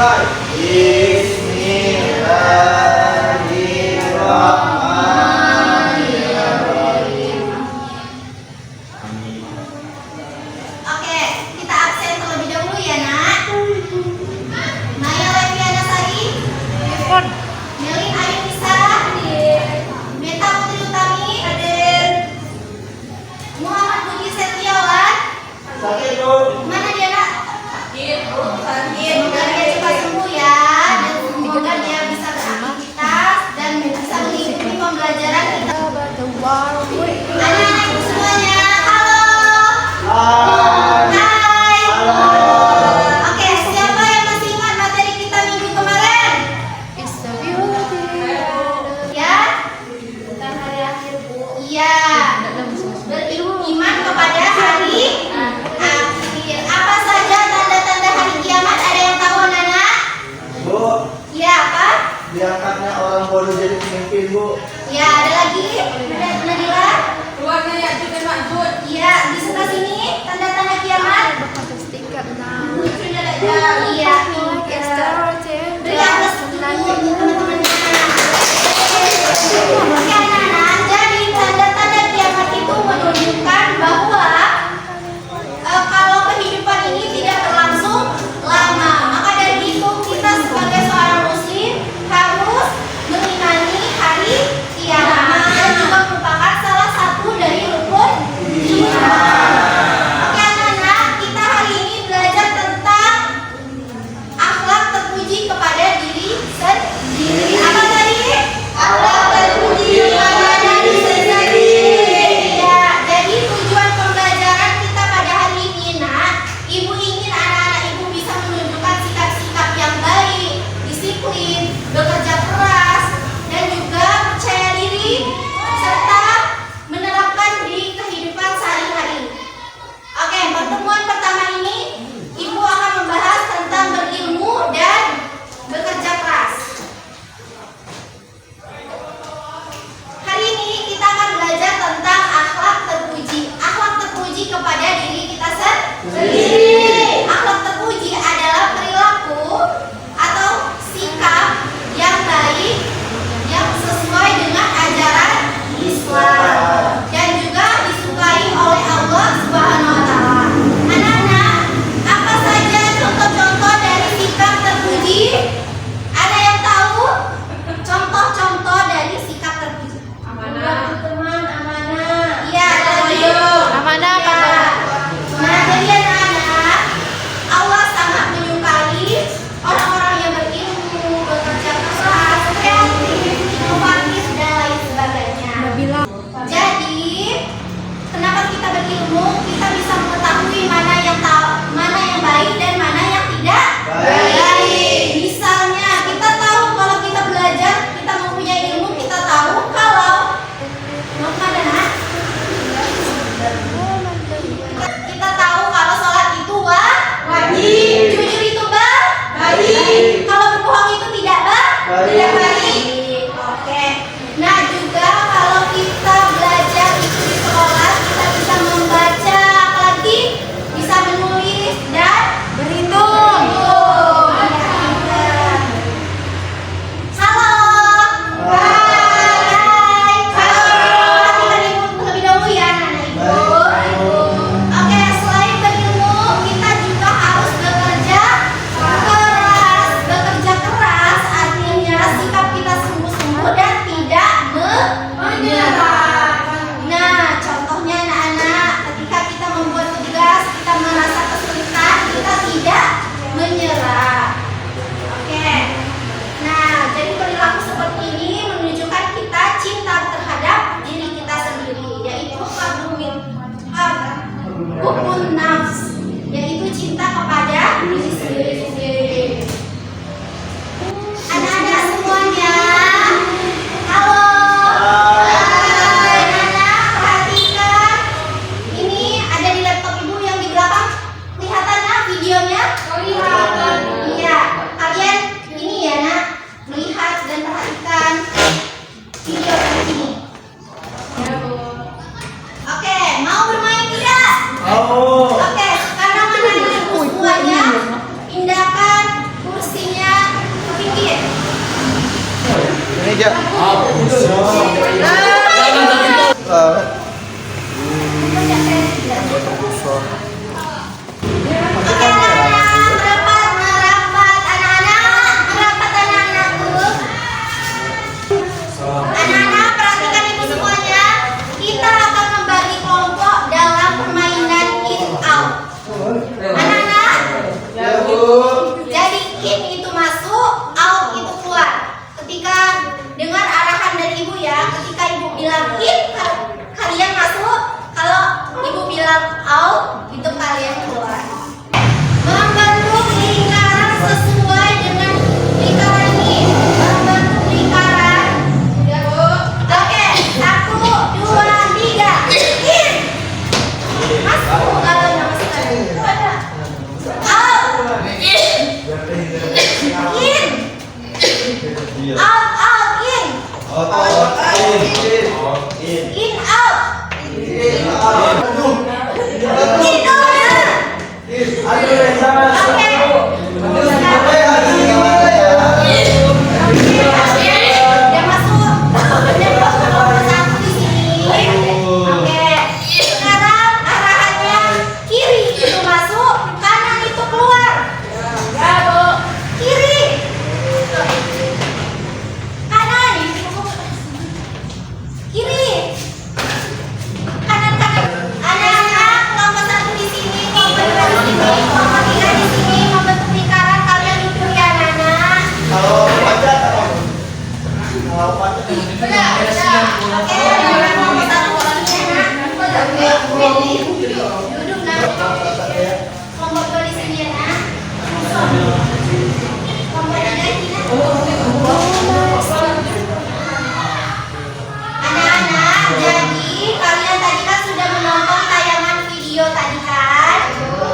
dimulai. Bismillahirrahmanirrahim. Oke, kita absen terlebih dahulu ya, Nak. Maya Leviana Sari, Melin Ayu Nisa, Meta Putri Utami, Muhammad Budi Setiawan. Sakit, Bu. Mana dia, Nak? Semoga dia cepat sembuh ya, dan semoga dia bisa beraktivitas dan bisa mengikuti pembelajaran kita. Anak-anakku semuanya, halo. Hai. Hai. Halo. Oke, siapa yang masih ingat materi kita minggu kemarin? Ya? Bukan hari akhir, Bu. Iya. Beriman kepada hari akhir. Apa saja tanda-tanda hari kiamat? Ada yang tahu, Nana? Bu, Ya, apa? diangkatnya orang bodoh jadi pemimpin, Bu. Ya, ada lagi? Nadila? Keluarga Ya'juj dan Ma'juj. Iya, di sebelah sini tanda-tanda kiamat. Iya, beri atas dulu teman-teman. Oke, anak-anak, jadi tanda-tanda kiamat itu menunjukkan bahwa kalau kehidupan ini tidak berlangsung lama, maka dari itu kita sebagai seorang muslim harus mengimani hari kiamat dan juga merupakan salah satu dari rukun iman. Oke, anak-anak, kita hari ini belajar tentang akhlak terpuji kepada diri sendiri. Apa tadi? Akhlak terpuji Oke, orang kelompok 1 di sini ya, Nak. Duduk, Nak. Kelompok 2 di sini ya, Nak. Kelompok 3 di sini. Anak-anak, jadi kalian tadi kan sudah menonton tayangan video tadi kan?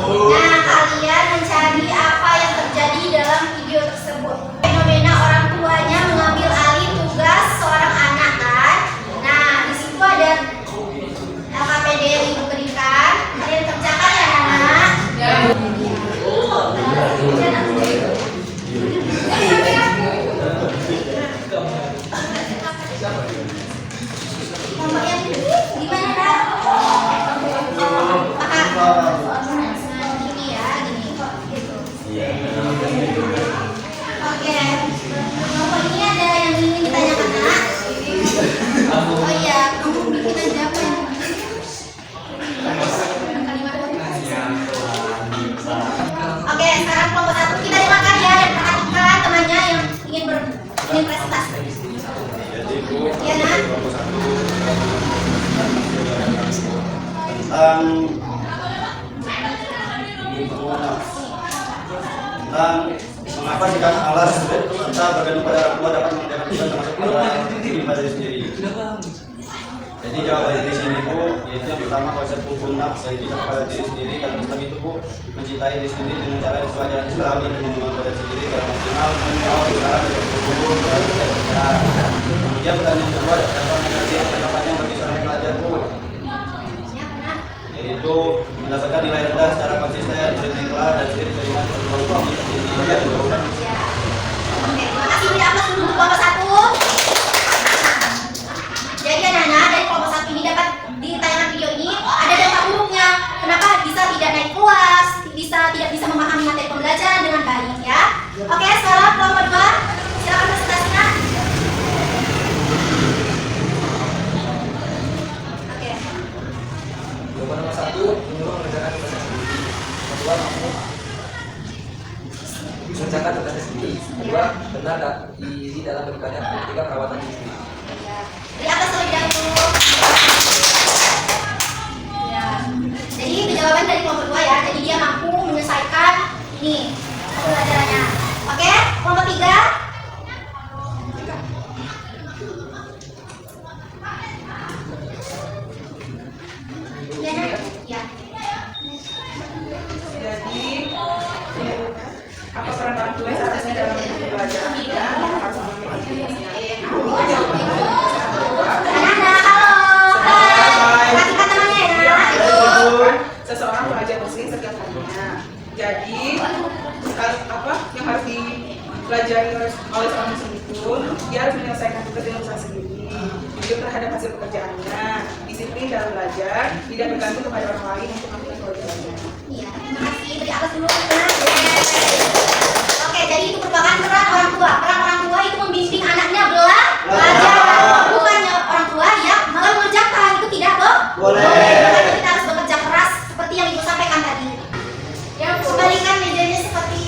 Nah, kalian mencari apa yang terjadi dalam video tersebut. Fenomena orang tuanya mengambil alih tugas seorang anak kan? Nah, di situ ada LKPD yang Ibu berikan. Kalian kerjakan ya, anak? Kelompok yang ini gimana, Kak? Gini ya, gini kok gitu. Oke. Kelompok ini ada yang ingin ditanyakan, Nak? Oh iya, kamu bikin aja apa yang kalimat Oke, sekarang kelompok 1 kita dengarkan ya dan perhatikan temannya yang ingin presentasi. Ya, Nak? Tentang mengapa jika Allah kita bergantung pada orang tua dapat mengerjakan kita termasuk pada diri sendiri. Jadi jawaban di sini Bu, yaitu yang pertama konsep hukum nafs yaitu kepada diri sendiri. Dalam Islam itu Bu, mencintai diri sendiri dengan cara yang sesuai dengan Islam dan mengenal pada diri sendiri secara maksimal, menjauh usaha dari hukum dan cara. Kemudian pertanyaan kedua, dapat mengerti apa yang bagi seorang pelajar Bu, yaitu mendapatkan nilai rendah secara konsisten, berikhlas dan sendiri terima berkorban di dunia dan Oke, terima kasih beri aplaus dulu untuk kelompok 1. Jadi anak-anak dari kelompok 1 ini dapat di tayangan video ini ada dampak buruknya. Kenapa bisa tidak naik kelas, tidak bisa memahami materi pembelajaran dengan baik ya. Oke, sekarang kelompok 2 silakan presentasinya. Oke. Kelompok nomor 1 menyuruh mengerjakan tugasnya sendiri. Kedua, mengerjakan tugasnya sendiri. Kedua, benar diri dalam bertanya. Ketiga, perawatan istri. Beri atas terlebih dahulu. Ya. Jadi itu jawaban dari kelompok 2 ya. Jadi dia mampu menyelesaikan ini pembelajarannya. Oke, kelompok 3. Ya. Jadi, apa peran orang tua seharusnya dalam pembelajarannya? Harus Anak-anak, halo. Perhatikan temannya ya. seseorang belajar muslim setiap harinya. Jadi, apa yang harus dipelajari oleh seorang muslim itu, dia harus menyelesaikan tugas dengan usaha sendiri, jujur terhadap hasil pekerjaannya, disiplin dalam belajar, tidak bergantung kepada orang lain untuk melakukan kewajibannya. Iya, terima kasih. Beri atas dulu. Oke, jadi itu merupakan peran orang tua. Peran orang tua itu membimbing anaknya belajar. Bukannya orang tua yang malah mengerjakan. Itu tidak boleh. Makanya kita harus bekerja keras seperti yang Ibu sampaikan tadi. Yang kembalikan mejanya seperti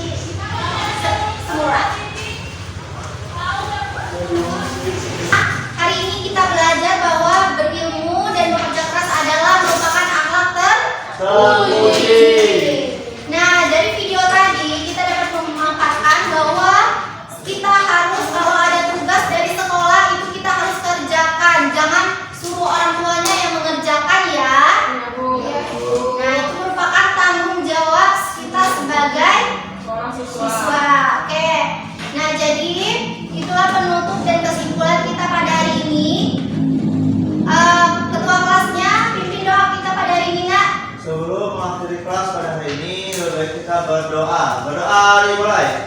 semula. Hari ini kita belajar bahwa berilmu dan bekerja keras adalah merupakan akhlak terpuji. Nah, dari video tadi kita dapat memaparkan bahwa kita harus kalau ada tugas dari sekolah itu kita harus kerjakan. Jangan suruh orang tuanya yang mengerjakan ya. Nah, itu merupakan tanggung jawab kita sebagai siswa. Oke. Nah, jadi itulah penutup dan kesimpulan kita pada hari ini. Ketua kelasnya pimpin doa kita pada hari ini, Nak. Sebelum mengakhiri kelas pada hari ini, lebih baik kita berdoa. Berdoa dimulai.